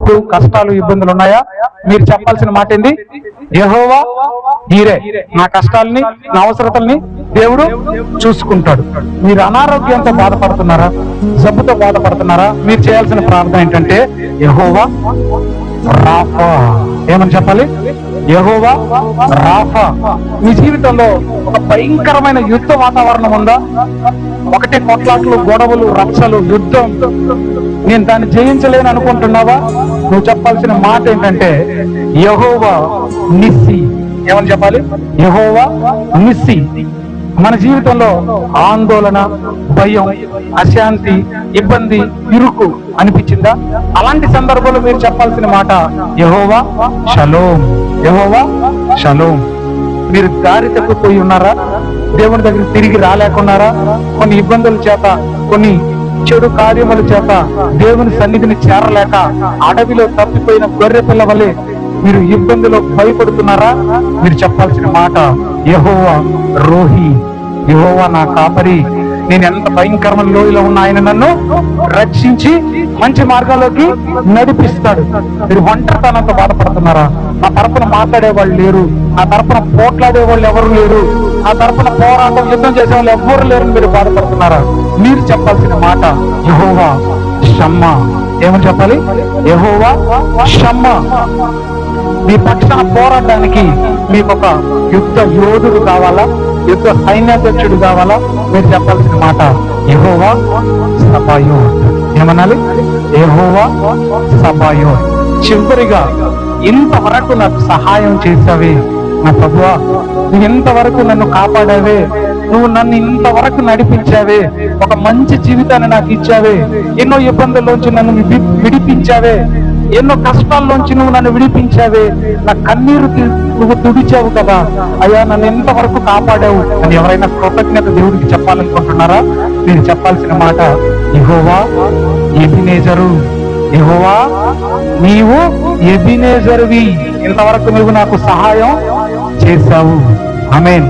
ఇబ్బందులు, కష్టాలు, ఇబ్బందులు ఉన్నాయా? మీరు చెప్పాల్సిన మాట ఏంది? యెహోవా ఈరే, నా కష్టాలని, నా అవసరతల్ని దేవుడు చూసుకుంటాడు. మీరు అనారోగ్యంతో బాధపడుతున్నారా? జబ్బుతో బాధపడుతున్నారా? మీరు చేయాల్సిన ప్రార్థన ఏంటంటే యెహోవా రాఫా. ఏమని చెప్పాలి? యెహోవా రాఫా. మీ జీవితంలో ఒక భయంకరమైన యుద్ధ వాతావరణం ఉందా? ఒకటే కొట్లాట్లు, గొడవలు, రక్షలు, యుద్ధం. నేను దాన్ని జయించలేను అనుకుంటున్నావా? నువ్వు చెప్పాల్సిన మాట ఏంటంటే యెహోవా నిస్సి. ఏమని చెప్పాలి? యెహోవా నిస్సి. మన జీవితంలో ఆందోళన, భయం, అశాంతి, ఇబ్బంది, ఇరుకు అనిపించిందా? అలాంటి సందర్భంలో మీరు చెప్పాల్సిన మాట యెహోవా షలోం. యెహోవా షలోం. మీరు దారి తప్పిపోయి ఉన్నారా? దేవుని దగ్గర తిరిగి రాలేకున్నారా? కొన్ని ఇబ్బందుల చేత, కొన్ని చెడు కార్యముల చేత దేవుని సన్నిధిని చేరలేక అడవిలో తప్పిపోయిన గొర్రె పిల్ల వలె మీరు ఇబ్బందిలో భయపడుతున్నారా? మీరు చెప్పాల్సిన మాట యెహోవా రోహి. యెహోవా నా కాపరి. నేను ఎంత భయంకరమైన లోయలో ఉన్న ఆయన నన్ను రక్షించి మంచి మార్గాల్లోకి నడిపిస్తాడు. మీరు ఒంటరితనంతో బాధపడుతున్నారా? నా తరపున మాట్లాడే వాళ్ళు లేరు, నా తరపున పోట్లాడే వాళ్ళు ఎవరు లేరు, నా తరపున పోరాటం, యుద్ధం చేసే వాళ్ళు ఎవరు లేరు, మీరు బాధపడుతున్నారా? మీరు చెప్పాల్సిన మాట యెహోవా షమ్మా. ఏమని చెప్పాలి? యెహోవా షమ్మా. మీ పక్షాన పోరాడడానికి మీకు ఒక యుద్ధ యోధుడు కావాలా? యుద్ధ సైన్యాధ్యక్షుడు కావాలా? మీరు చెప్పాల్సిన మాట యెహోవా సబాయోత్. ఏమనాలి? యెహోవా సబాయోత్. చివరిగా, ఇంతవరకు నాకు సహాయం చేసావే నా ప్రభువా, నువ్వు ఇంతవరకు నన్ను కాపాడావే, నువ్వు నన్ను ఇంతవరకు నడిపించావే, ఒక మంచి జీవితాన్ని నాకు ఇచ్చావే, ఎన్నో ఇబ్బందుల్లోంచి నన్ను విడిపించావే, ఎన్నో కష్టాల్లోంచి నువ్వు నన్ను విడిపించావే, నా కన్నీరు నువ్వు తుడిచావు కదా అయ్యా, నన్ను ఎంతవరకు కాపాడావు అని ఎవరైనా కృతజ్ఞత దేవుడికి చెప్పాలనుకుంటున్నారా? మీరు చెప్పాల్సిన మాట యెహోవా ఎబినేజరు. యెహోవా నీవు ఎబినేజరువి, ఇంతవరకు నువ్వు నాకు సహాయం చేశావు. ఆమేన్.